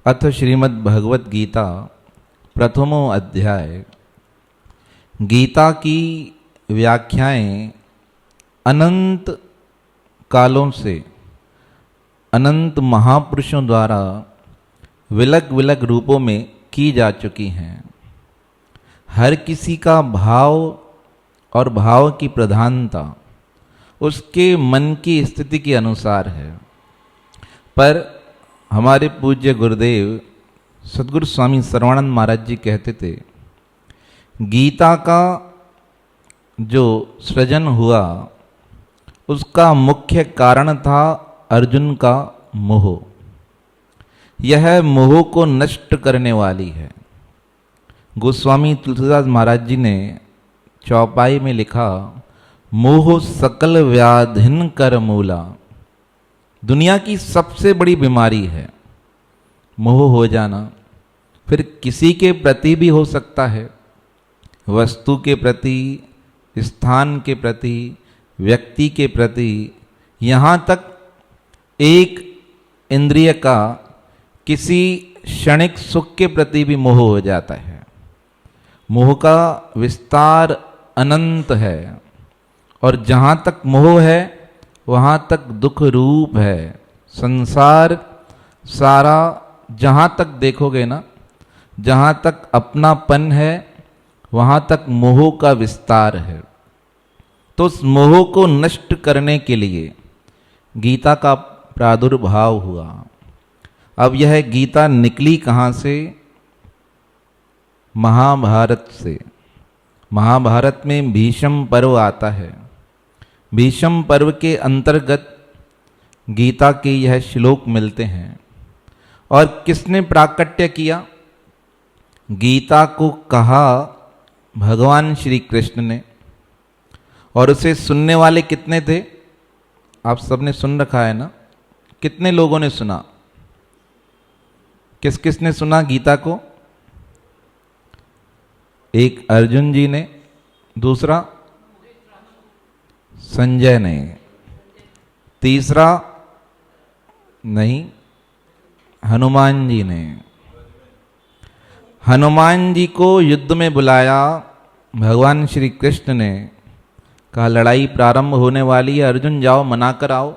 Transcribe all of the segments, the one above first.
अथ श्रीमद् भगवत गीता प्रथमो अध्याय। गीता की व्याख्याएं अनंत कालों से अनंत महापुरुषों द्वारा विलग विलग रूपों में की जा चुकी हैं। हर किसी का भाव और भाव की प्रधानता उसके मन की स्थिति के अनुसार है। पर हमारे पूज्य गुरुदेव सद्गुरु स्वामी सर्वानंद महाराज जी कहते थे, गीता का जो सृजन हुआ उसका मुख्य कारण था अर्जुन का मोह। यह मोह को नष्ट करने वाली है। गोस्वामी तुलसीदास महाराज जी ने चौपाई में लिखा, मोह सकल व्याधिन कर मूला। दुनिया की सबसे बड़ी बीमारी है मोह हो जाना। फिर किसी के प्रति भी हो सकता है, वस्तु के प्रति, स्थान के प्रति, व्यक्ति के प्रति, यहाँ तक एक इंद्रिय का किसी क्षणिक सुख के प्रति भी मोह हो जाता है। मोह का विस्तार अनंत है और जहाँ तक मोह है वहाँ तक दुख रूप है। संसार सारा जहाँ तक देखोगे ना, जहाँ तक अपनापन है वहाँ तक मोह का विस्तार है। तो उस मोह को नष्ट करने के लिए गीता का प्रादुर्भाव हुआ। अब यह गीता निकली कहाँ से? महाभारत से। महाभारत में भीष्म पर्व आता है। भीष्म पर्व के अंतर्गत गीता के यह श्लोक मिलते हैं। और किसने प्राकट्य किया? गीता को कहा भगवान श्री कृष्ण ने। और उसे सुनने वाले कितने थे? आप सबने सुन रखा है ना? कितने लोगों ने सुना? किस किस ने सुना गीता को? एक अर्जुन जी ने, दूसरा संजय ने, तीसरा नहीं हनुमान जी ने। हनुमान जी को युद्ध में बुलाया भगवान श्री कृष्ण ने, कहा लड़ाई प्रारंभ होने वाली है, अर्जुन जाओ मना कर आओ।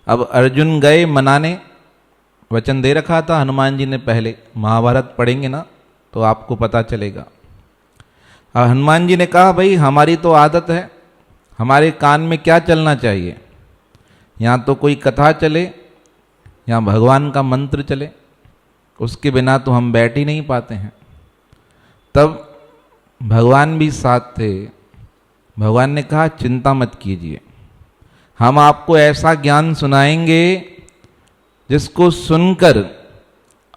अब अर्जुन गए मनाने, वचन दे रखा था हनुमान जी ने पहले। महाभारत पढ़ेंगे ना तो आपको पता चलेगा। अब हनुमान जी ने कहा भाई हमारी तो आदत है, हमारे कान में क्या चलना चाहिए? यहाँ तो कोई कथा चले, यहाँ भगवान का मंत्र चले, उसके बिना तो हम बैठ ही नहीं पाते हैं। तब भगवान भी साथ थे। भगवान ने कहा चिंता मत कीजिए, हम आपको ऐसा ज्ञान सुनाएंगे जिसको सुनकर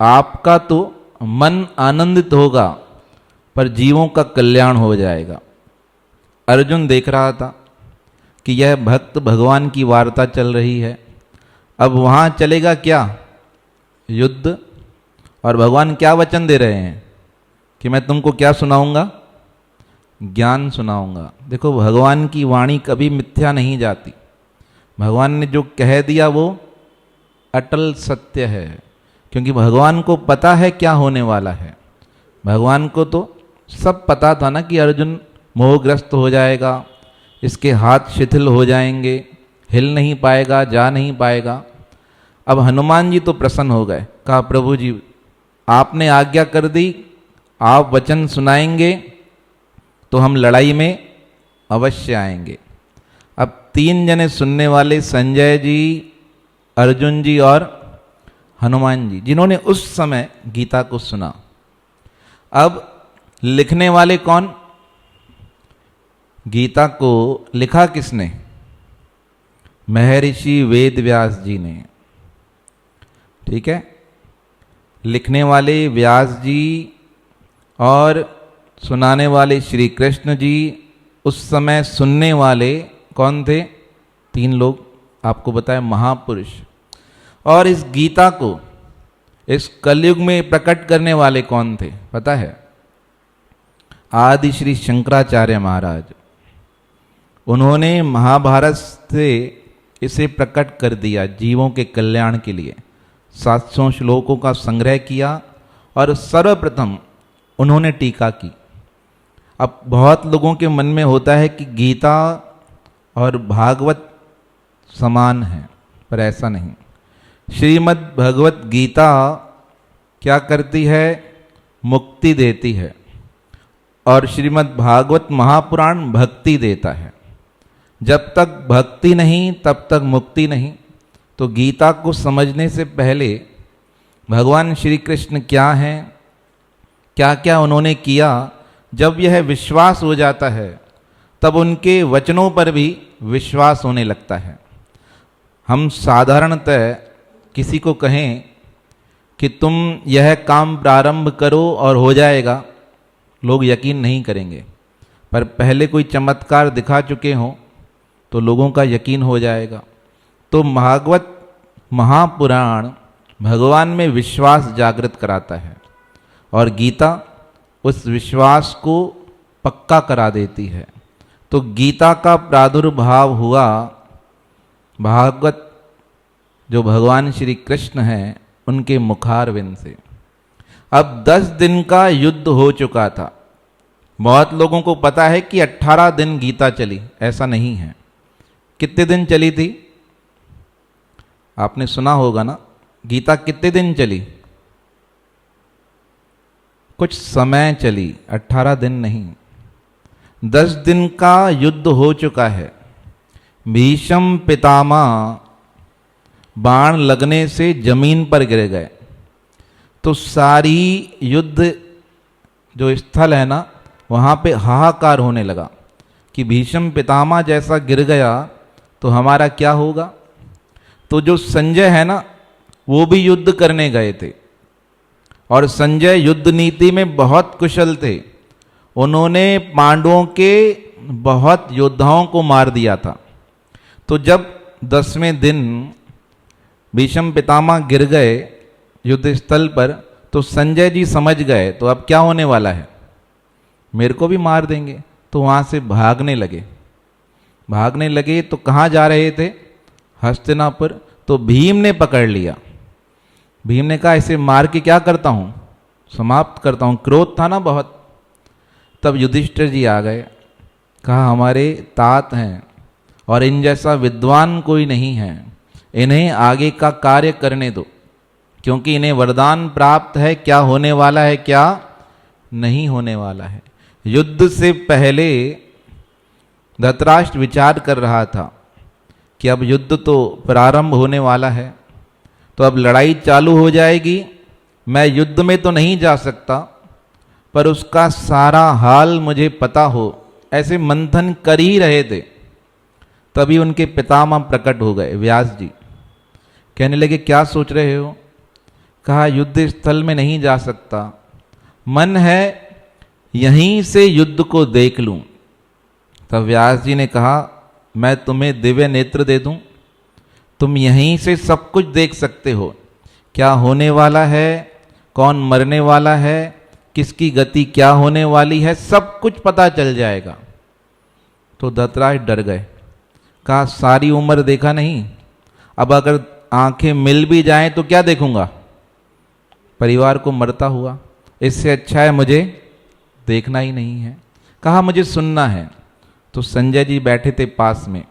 आपका तो मन आनंदित होगा पर जीवों का कल्याण हो जाएगा। अर्जुन देख रहा था कि यह भक्त भगवान की वार्ता चल रही है, अब वहाँ चलेगा क्या? युद्ध। और भगवान क्या वचन दे रहे हैं कि मैं तुमको क्या सुनाऊंगा? ज्ञान सुनाऊंगा। देखो भगवान की वाणी कभी मिथ्या नहीं जाती। भगवान ने जो कह दिया वो अटल सत्य है, क्योंकि भगवान को पता है क्या होने वाला है। भगवान को तो सब पता था ना कि अर्जुन मोहग्रस्त हो जाएगा, इसके हाथ शिथिल हो जाएंगे, हिल नहीं पाएगा, जा नहीं पाएगा। अब हनुमान जी तो प्रसन्न हो गए, कहा प्रभु जी आपने आज्ञा कर दी, आप वचन सुनाएंगे तो हम लड़ाई में अवश्य आएंगे। अब तीन जने सुनने वाले, संजय जी, अर्जुन जी और हनुमान जी, जिन्होंने उस समय गीता को सुना। अब लिखने वाले कौन? गीता को लिखा किसने? महर्षि वेदव्यास जी ने। ठीक है, लिखने वाले व्यास जी और सुनाने वाले श्री कृष्ण जी। उस समय सुनने वाले कौन थे? तीन लोग आपको बताए, महापुरुष। और इस गीता को इस कलयुग में प्रकट करने वाले कौन थे पता है? आदि श्री शंकराचार्य महाराज। उन्होंने महाभारत से इसे प्रकट कर दिया जीवों के कल्याण के लिए। 700 श्लोकों का संग्रह किया और सर्वप्रथम उन्होंने टीका की। अब बहुत लोगों के मन में होता है कि गीता और भागवत समान है, पर ऐसा नहीं। श्रीमद् भगवत गीता क्या करती है? मुक्ति देती है, और श्रीमद् भागवत महापुराण भक्ति देता है। जब तक भक्ति नहीं तब तक मुक्ति नहीं। तो गीता को समझने से पहले भगवान श्री कृष्ण क्या हैं, क्या क्या उन्होंने किया, जब यह विश्वास हो जाता है तब उनके वचनों पर भी विश्वास होने लगता है। हम साधारणतः किसी को कहें कि तुम यह काम प्रारंभ करो और हो जाएगा, लोग यकीन नहीं करेंगे। पर पहले कोई चमत्कार दिखा चुके हों तो लोगों का यकीन हो जाएगा। तो भागवत महापुराण भगवान में विश्वास जागृत कराता है, और गीता उस विश्वास को पक्का करा देती है। तो गीता का प्रादुर्भाव हुआ भागवत जो भगवान श्री कृष्ण हैं उनके मुखारविंद से। अब 10 दिन का युद्ध हो चुका था। बहुत लोगों को पता है कि 18 दिन गीता चली, ऐसा नहीं है। कितने दिन चली थी? आपने सुना होगा ना, गीता कितने दिन चली? कुछ समय चली, 18 दिन नहीं। 10 दिन का युद्ध हो चुका है। भीष्म पितामह बाण लगने से जमीन पर गिर गए। तो सारी युद्ध जो स्थल है ना, वहाँ पे हाहाकार होने लगा कि भीष्म पितामह जैसा गिर गया तो हमारा क्या होगा। तो जो संजय है ना, वो भी युद्ध करने गए थे, और संजय युद्ध नीति में बहुत कुशल थे। उन्होंने पांडवों के बहुत योद्धाओं को मार दिया था। तो जब 10वें दिन भीष्म पितामह गिर गए युद्ध स्थल पर, तो संजय जी समझ गए तो अब क्या होने वाला है, मेरे को भी मार देंगे। तो वहाँ से भागने लगे। तो कहाँ जा रहे थे? हस्तिनापुर। तो भीम ने पकड़ लिया। भीम ने कहा इसे मार के क्या करता हूँ, समाप्त करता हूँ। क्रोध था ना बहुत। तब युधिष्ठिर जी आ गए, कहा हमारे तात हैं और इन जैसा विद्वान कोई नहीं है, इन्हें आगे का कार्य करने दो, क्योंकि इन्हें वरदान प्राप्त है, क्या होने वाला है क्या नहीं होने वाला है। युद्ध से पहले धृतराष्ट्र विचार कर रहा था कि अब युद्ध तो प्रारंभ होने वाला है, तो अब लड़ाई चालू हो जाएगी। मैं युद्ध में तो नहीं जा सकता, पर उसका सारा हाल मुझे पता हो, ऐसे मंथन कर ही रहे थे। तभी उनके पितामह प्रकट हो गए, व्यास जी। कहने लगे क्या सोच रहे हो? कहा युद्ध स्थल में नहीं जा सकता, मन है यहीं से युद्ध को देख लूं। तब व्यास जी ने कहा मैं तुम्हें दिव्य नेत्र दे दूं, तुम यहीं से सब कुछ देख सकते हो, क्या होने वाला है, कौन मरने वाला है, किसकी गति क्या होने वाली है, सब कुछ पता चल जाएगा। तो धृतराष्ट्र डर गए, कहा सारी उम्र देखा नहीं, अब अगर आंखें मिल भी जाएं तो क्या देखूंगा, परिवार को मरता हुआ, इससे अच्छा है मुझे देखना ही नहीं है। कहा मुझे सुनना है। तो संजय जी बैठे थे पास में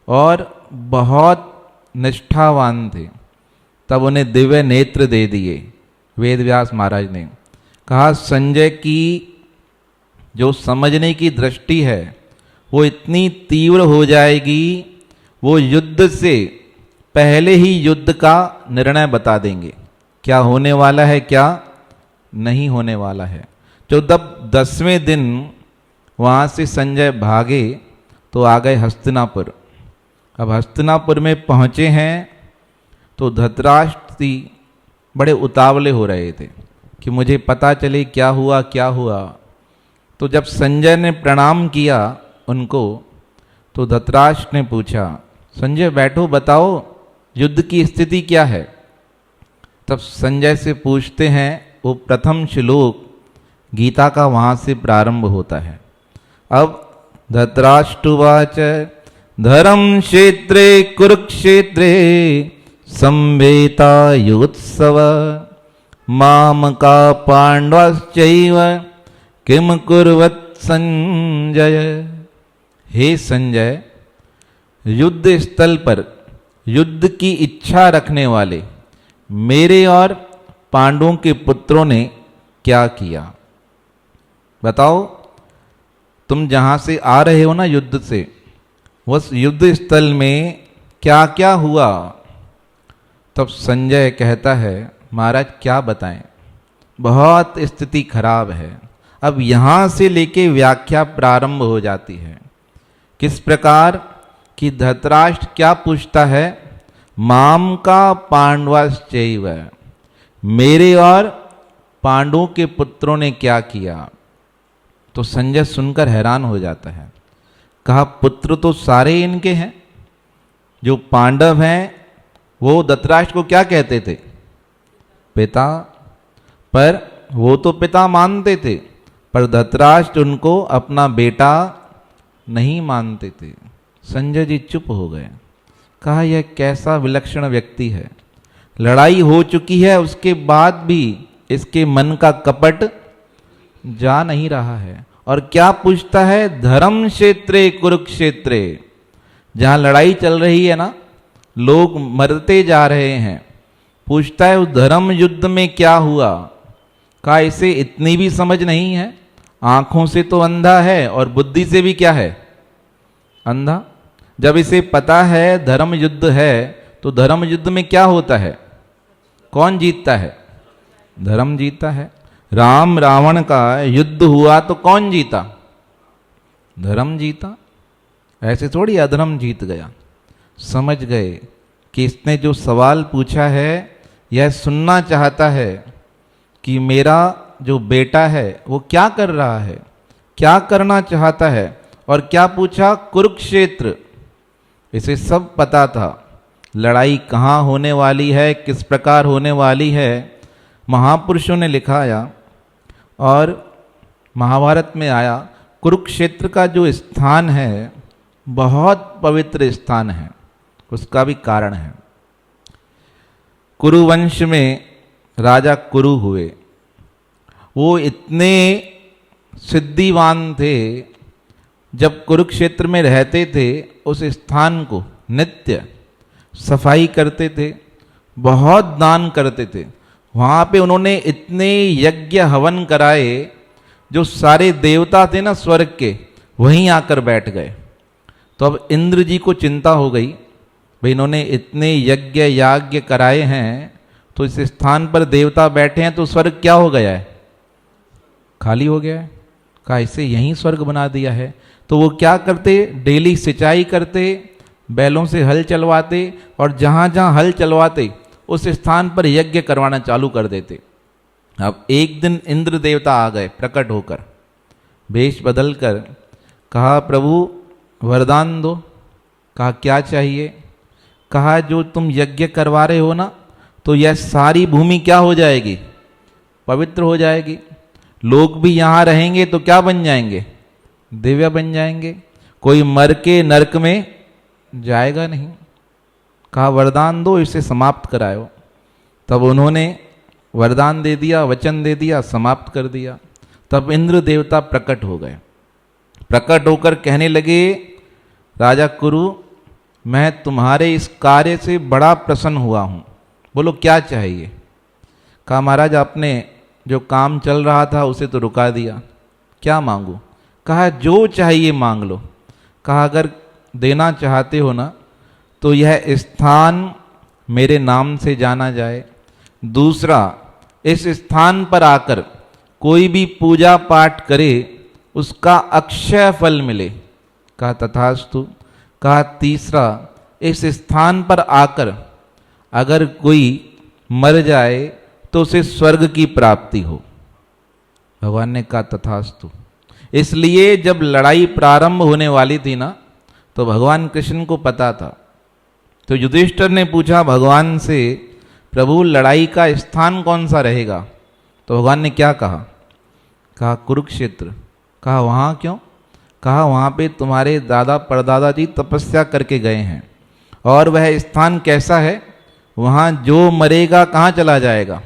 और बहुत निष्ठावान थे। तब उन्हें दिव्य नेत्र दे दिए वेदव्यास महाराज ने। कहा संजय की जो समझने की दृष्टि है वो इतनी तीव्र हो जाएगी, वो युद्ध से पहले ही युद्ध का निर्णय बता देंगे, क्या होने वाला है क्या नहीं होने वाला है। जो तब 10वें दिन वहाँ से संजय भागे तो आ गए हस्तिनापुर। अब हस्तिनापुर में पहुँचे हैं तो धृतराष्ट्र बड़े उतावले हो रहे थे कि मुझे पता चले क्या हुआ क्या हुआ। तो जब संजय ने प्रणाम किया उनको, तो धृतराष्ट्र ने पूछा संजय बैठो, बताओ युद्ध की स्थिति क्या है। तब संजय से पूछते हैं, वो प्रथम श्लोक गीता का वहाँ से प्रारंभ होता है। अब धृतराष्ट्रवाच धर्म क्षेत्रे कुरुक्षेत्रे संवेता युत्सव माम का पांडवाश्चैव किम कुर्वत संजय। हे संजय, युद्ध स्थल पर युद्ध की इच्छा रखने वाले मेरे और पांडवों के पुत्रों ने क्या किया? बताओ, तुम जहां से आ रहे हो ना युद्ध से, उस युद्ध स्थल में क्या क्या हुआ? तब संजय कहता है, महाराज क्या बताएं, बहुत स्थिति खराब है। अब यहां से लेके व्याख्या प्रारंभ हो जाती है। किस प्रकार कि धृतराष्ट्र क्या पूछता है, माम का पांडवाश्चैव, मेरे और पांडवों के पुत्रों ने क्या किया? तो संजय सुनकर हैरान हो जाता है। कहा, पुत्र तो सारे इनके हैं। जो पांडव हैं वो धृतराष्ट्र को क्या कहते थे? पिता। पर वो तो पिता मानते थे, पर धृतराष्ट्र उनको अपना बेटा नहीं मानते थे। संजय जी चुप हो गए। कहा, यह कैसा विलक्षण व्यक्ति है। लड़ाई हो चुकी है, उसके बाद भी इसके मन का कपट जा नहीं रहा है। और क्या पूछता है? धर्म क्षेत्रे कुरुक्षेत्रे, जहां लड़ाई चल रही है ना, लोग मरते जा रहे हैं, पूछता है उस धर्म युद्ध में क्या हुआ? कहा, इसे इतनी भी समझ नहीं है। आंखों से तो अंधा है और बुद्धि से भी क्या है? अंधा। जब इसे पता है धर्म युद्ध है, तो धर्म युद्ध में क्या होता है? कौन जीतता है? धर्म जीता है। राम रावण का युद्ध हुआ तो कौन जीता? धर्म जीता। ऐसे थोड़ी अधर्म जीत गया। समझ गए कि इसने जो सवाल पूछा है, यह सुनना चाहता है कि मेरा जो बेटा है वो क्या कर रहा है, क्या करना चाहता है। और क्या पूछा? कुरुक्षेत्र। इसे सब पता था, लड़ाई कहाँ होने वाली है, किस प्रकार होने वाली है, महापुरुषों ने लिखाया और महाभारत में आया। कुरुक्षेत्र का जो स्थान है बहुत पवित्र स्थान है। उसका भी कारण है। कुरुवंश में राजा कुरु हुए। वो इतने सिद्धिवान थे, जब कुरुक्षेत्र में रहते थे उस स्थान को नित्य सफाई करते थे, बहुत दान करते थे। वहाँ पे उन्होंने इतने यज्ञ हवन कराए, जो सारे देवता थे ना स्वर्ग के, वहीं आकर बैठ गए। तो अब इंद्र जी को चिंता हो गई, भाई इन्होंने इतने यज्ञ याज्ञ कराए हैं, तो इस स्थान पर देवता बैठे हैं तो स्वर्ग क्या हो गया है? खाली हो गया है। कहा, इसे यहीं स्वर्ग बना दिया है। तो वो क्या करते? डेली सिंचाई करते, बैलों से हल चलवाते, और जहाँ जहाँ हल चलवाते उस स्थान पर यज्ञ करवाना चालू कर देते। अब एक दिन इंद्र देवता आ गए प्रकट होकर, वेश बदल कर। कहा, प्रभु वरदान दो। कहा, क्या चाहिए? कहा, जो तुम यज्ञ करवा रहे हो ना, तो यह सारी भूमि क्या हो जाएगी? पवित्र हो जाएगी। लोग भी यहाँ रहेंगे तो क्या बन जाएंगे? दिव्य बन जाएंगे। कोई मर के नरक में जाएगा नहीं। कहा, वरदान दो, इसे समाप्त कराओ। तब उन्होंने वरदान दे दिया, वचन दे दिया, समाप्त कर दिया। तब इंद्र देवता प्रकट हो गए। प्रकट होकर कहने लगे, राजा कुरु, मैं तुम्हारे इस कार्य से बड़ा प्रसन्न हुआ हूँ, बोलो क्या चाहिए? कहा, महाराज आपने जो काम चल रहा था उसे तो रुका दिया, क्या मांगू? कहा, जो चाहिए मांग लो। कहा, अगर देना चाहते हो ना, तो यह स्थान मेरे नाम से जाना जाए। दूसरा, इस स्थान पर आकर कोई भी पूजा पाठ करे, उसका अक्षय फल मिले। कहा, तथास्तु। कहा, तीसरा, इस स्थान पर आकर अगर कोई मर जाए तो उसे स्वर्ग की प्राप्ति हो। भगवान ने कहा, तथास्तु। इसलिए जब लड़ाई प्रारंभ होने वाली थी ना, तो भगवान कृष्ण को पता था। तो युधिष्ठिर ने पूछा भगवान से, प्रभु लड़ाई का स्थान कौन सा रहेगा? तो भगवान ने क्या कहा? कहा, कुरुक्षेत्र। कहा, वहाँ क्यों? कहा, वहाँ पे तुम्हारे दादा परदादा जी तपस्या करके गए हैं, और वह स्थान कैसा है? वहाँ जो मरेगा कहाँ चला जाएगा?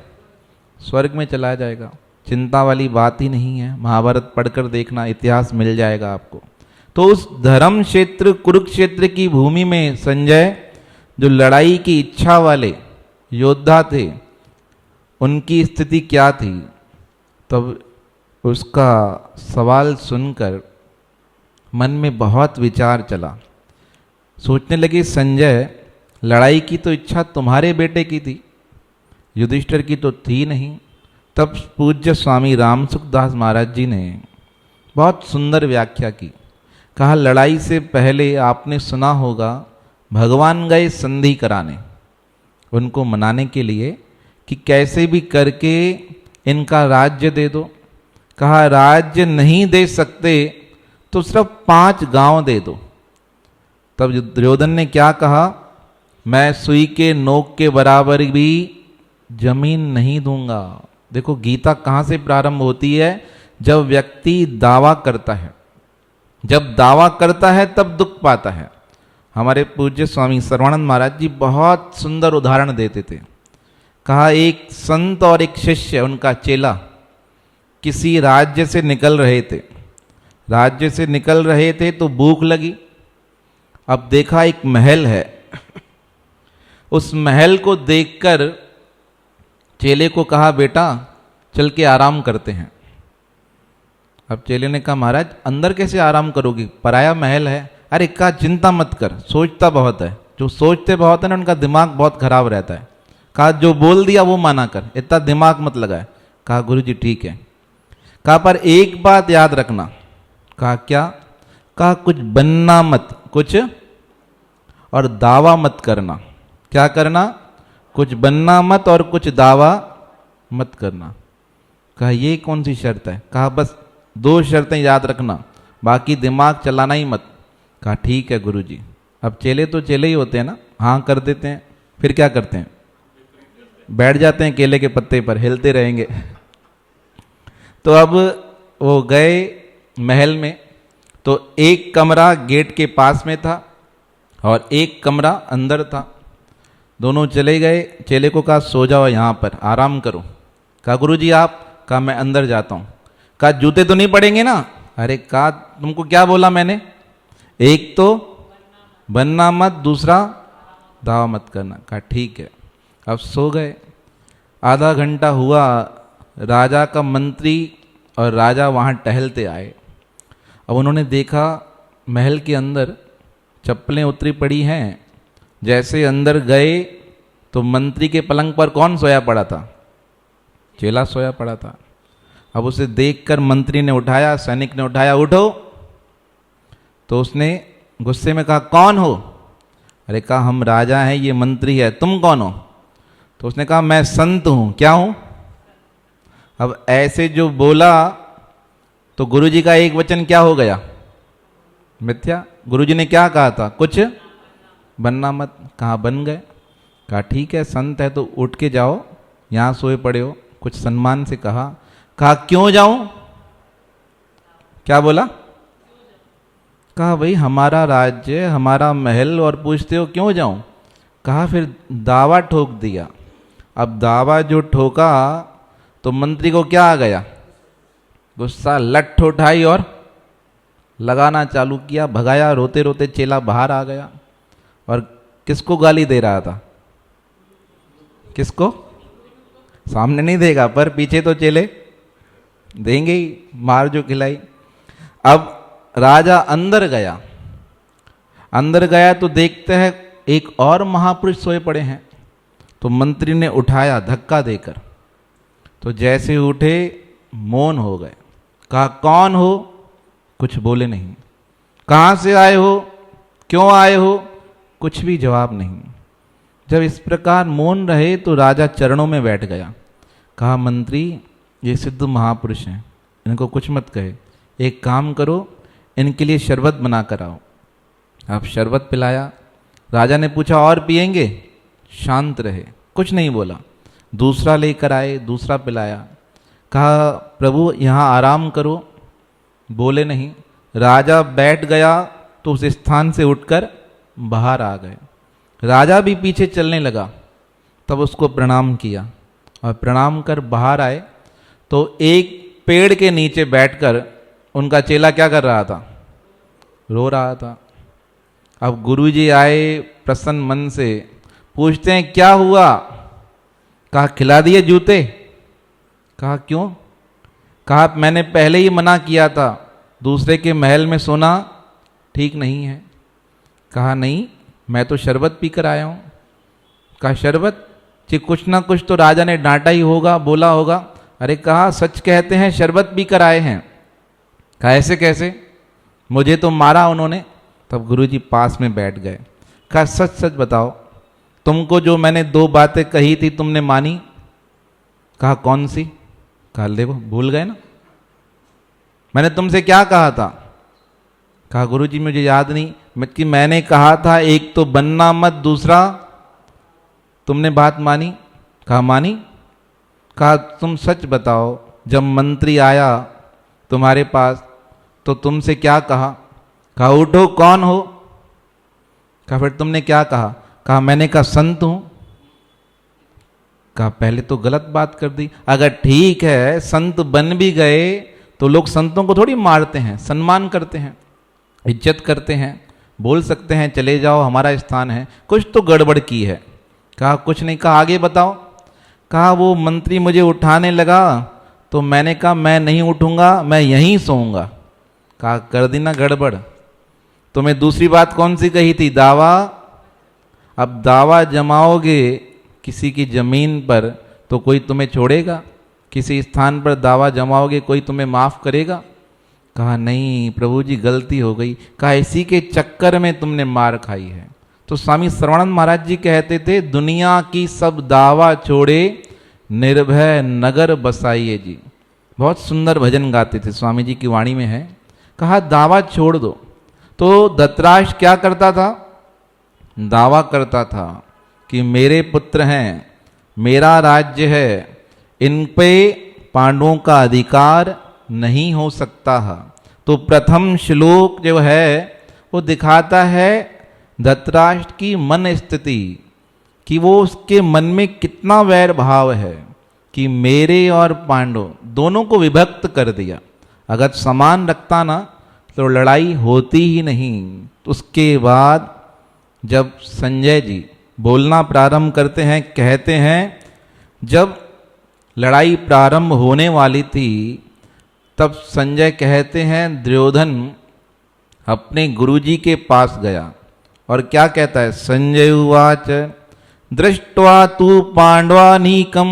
स्वर्ग में चला जाएगा। चिंता वाली बात ही नहीं है। महाभारत पढ़कर देखना, इतिहास मिल जाएगा आपको। तो उस धर्म क्षेत्र कुरुक्षेत्र की भूमि में संजय जो लड़ाई की इच्छा वाले योद्धा थे, उनकी स्थिति क्या थी? तब उसका सवाल सुनकर मन में बहुत विचार चला। सोचने लगे, संजय, लड़ाई की तो इच्छा तुम्हारे बेटे की थी, युधिष्ठिर की तो थी नहीं। तब पूज्य स्वामी रामसुखदास महाराज जी ने बहुत सुंदर व्याख्या की। कहा, लड़ाई से पहले आपने सुना होगा भगवान गए संधि कराने, उनको मनाने के लिए कि कैसे भी करके इनका राज्य दे दो। कहा, राज्य नहीं दे सकते तो सिर्फ 5 गांव दे दो। तब दुर्योधन ने क्या कहा? मैं सुई के नोक के बराबर भी जमीन नहीं दूंगा। देखो गीता कहाँ से प्रारंभ होती है? जब व्यक्ति दावा करता है। जब दावा करता है तब दुख पाता है। हमारे पूज्य स्वामी सर्वानंद महाराज जी बहुत सुंदर उदाहरण देते थे। कहा, एक संत और एक शिष्य, उनका चेला, किसी राज्य से निकल रहे थे। राज्य से निकल रहे थे तो भूख लगी। अब देखा एक महल है। उस महल को देखकर चेले को कहा, बेटा चल के आराम करते हैं। अब चेले ने कहा, महाराज अंदर कैसे आराम करोगे, पराया महल है। अरे कहा, चिंता मत कर, सोचता बहुत है। जो सोचते बहुत है ना, उनका दिमाग बहुत खराब रहता है। कहा, जो बोल दिया वो माना कर, इतना दिमाग मत लगाए। कहा, गुरुजी ठीक है। कहा, पर एक बात याद रखना। कहा, क्या? कहा, कुछ बनना मत, कुछ और दावा मत करना। क्या करना? कुछ बनना मत और कुछ दावा मत करना। कहा, ये कौन सी शर्त है? कहा, बस 2 शर्तें याद रखना, बाकी दिमाग चलाना ही मत। कहा, ठीक है गुरुजी। अब चेले तो चेले ही होते हैं ना, हाँ कर देते हैं। फिर क्या करते हैं? बैठ जाते हैं केले के पत्ते पर, हिलते रहेंगे। तो अब वो गए महल में। तो एक कमरा गेट के पास में था और एक कमरा अंदर था। दोनों चले गए। चेले को कहा, सो जाओ यहाँ पर, आराम करो। कहा, गुरुजी आप? कहा, मैं अंदर जाता हूँ। कहा, जूते तो नहीं पड़ेंगे ना? अरे कहा, तुमको क्या बोला मैंने? एक तो बनना मत, दूसरा दावा मत करना। कहा, ठीक है। अब सो गए। आधा घंटा हुआ, राजा का मंत्री और राजा वहाँ टहलते आए। अब उन्होंने देखा महल के अंदर चप्पलें उतरी पड़ी हैं। जैसे अंदर गए तो मंत्री के पलंग पर कौन सोया पड़ा था? चेला सोया पड़ा था। अब उसे देखकर मंत्री ने उठाया, सैनिक ने उठाया, उठो। तो उसने गुस्से में कहा, कौन हो? अरे कहा, हम राजा हैं, ये मंत्री है, तुम कौन हो? तो उसने कहा, मैं संत हूं। क्या हूं? अब ऐसे जो बोला तो गुरुजी का एक वचन क्या हो गया? मिथ्या। गुरुजी ने क्या कहा था? कुछ बनना मत। कहा, बन गए। कहा, ठीक है, संत है तो उठ के जाओ, यहाँ सोए पड़े हो। कुछ सम्मान से कहा। कहा, क्यों जाऊं? क्या बोला? कहा, भाई हमारा राज्य, हमारा महल, और पूछते हो क्यों जाऊं? कहा, फिर दावा ठोक दिया। अब दावा जो ठोका तो मंत्री को क्या आ गया? गुस्सा। लठ उठाई और लगाना चालू किया, भगाया। रोते रोते चेला बाहर आ गया। और किसको गाली दे रहा था? किसको? सामने नहीं देगा, पर पीछे तो चेले देंगे ही, मार जो खिलाई। अब राजा अंदर गया। अंदर गया तो देखते हैं एक और महापुरुष सोए पड़े हैं। तो मंत्री ने उठाया धक्का देकर। तो जैसे उठे मौन हो गए। कहा, कौन हो? कुछ बोले नहीं। कहाँ से आए हो? क्यों आए हो? कुछ भी जवाब नहीं। जब इस प्रकार मौन रहे तो राजा चरणों में बैठ गया। कहा, मंत्री ये सिद्ध महापुरुष हैं, इनको कुछ मत कहे। एक काम करो, इनके लिए शरबत बना कर आओ। अब शरबत पिलाया। राजा ने पूछा, और पिएंगे? शांत रहे, कुछ नहीं बोला। दूसरा लेकर आए, दूसरा पिलाया। कहा, प्रभु यहाँ आराम करो। बोले नहीं। राजा बैठ गया तो उस स्थान से उठकर बाहर आ गए। राजा भी पीछे चलने लगा। तब उसको प्रणाम किया और प्रणाम कर बाहर आए तो एक पेड़ के नीचे बैठकर उनका चेला क्या कर रहा था? रो रहा था। अब गुरुजी आए प्रसन्न मन से, पूछते हैं क्या हुआ? कहा खिला दिए जूते? कहा क्यों? कहा मैंने पहले ही मना किया था, दूसरे के महल में सोना ठीक नहीं है। कहा नहीं, मैं तो शरबत पीकर आया हूं। कहा शरबत? जी कुछ ना कुछ तो राजा ने डांटा ही होगा, बोला होगा। अरे कहा सच कहते हैं शरबत पीकर आए हैं। कहा ऐसे कैसे? मुझे तो मारा उन्होंने। तब गुरुजी पास में बैठ गए। कहा सच सच बताओ, तुमको जो मैंने 2 बातें कही थी तुमने मानी? कहा कौन सी? कहा देखो भूल गए ना, मैंने तुमसे क्या कहा था? कहा गुरुजी मुझे याद नहीं कि मैंने कहा था एक तो बनना मत, दूसरा तुमने बात मानी? कहा मानी। कहा तुम सच बताओ, जब मंत्री आया तुम्हारे पास तो तुमसे क्या कहा? कहा उठो कौन हो? कहा फिर तुमने क्या कहा? कहा मैंने कहा संत हूं। कहा पहले तो गलत बात कर दी। अगर ठीक है संत बन भी गए तो लोग संतों को थोड़ी मारते हैं, सम्मान करते हैं, इज्जत करते हैं, बोल सकते हैं चले जाओ हमारा स्थान है। कुछ तो गड़बड़ की है। कहा कुछ नहीं। कहा आगे बताओ। कहा वो मंत्री मुझे उठाने लगा तो मैंने कहा मैं नहीं उठूंगा, मैं यहीं सोऊंगा। कहा कर दी ना गड़बड़। तुम्हें दूसरी बात कौन सी कही थी? दावा। अब दावा जमाओगे किसी की जमीन पर तो कोई तुम्हें छोड़ेगा? किसी स्थान पर दावा जमाओगे कोई तुम्हें माफ करेगा? कहा नहीं प्रभु जी गलती हो गई। कहा इसी के चक्कर में तुमने मार खाई है। तो स्वामी श्रवणानंद महाराज जी कहते थे दुनिया की सब दावा छोड़े निर्भय नगर बसाइए जी। बहुत सुंदर भजन गाते थे, स्वामी जी की वाणी में है। कहा दावा छोड़ दो। तो धृतराष्ट्र क्या करता था? दावा करता था कि मेरे पुत्र हैं, मेरा राज्य है, इन पे पांडवों का अधिकार नहीं हो सकता है। तो प्रथम श्लोक जो है वो दिखाता है धृतराष्ट्र की मन स्थिति, कि वो उसके मन में कितना वैर भाव है कि मेरे और पांडव दोनों को विभक्त कर दिया। अगर समान रखता ना तो लड़ाई होती ही नहीं। तो उसके बाद जब संजय जी बोलना प्रारंभ करते हैं, कहते हैं जब लड़ाई प्रारंभ होने वाली थी तब संजय कहते हैं दुर्योधन अपने गुरुजी के पास गया और क्या कहता है? संजय उवाच दृष्ट्वा तु पांडवानीकम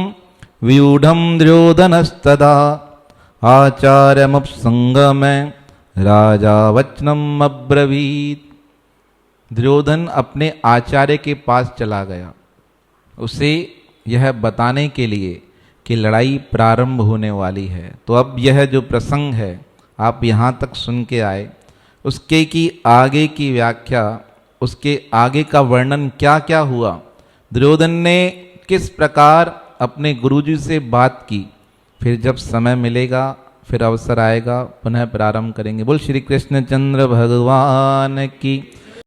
व्यूढ़म दुर्योधनस्तदा आचार्यमुपसंगमे राजा वचनम अब्रवीत। दुर्योधन अपने आचार्य के पास चला गया उसे यह बताने के लिए कि लड़ाई प्रारंभ होने वाली है। तो अब यह जो प्रसंग है आप यहाँ तक सुन के आए, उसके की आगे की व्याख्या, उसके आगे का वर्णन क्या क्या हुआ, दुर्योधन ने किस प्रकार अपने गुरुजी से बात की, फिर जब समय मिलेगा फिर अवसर आएगा पुनः प्रारंभ करेंगे। बोल श्री कृष्ण चंद्र भगवान की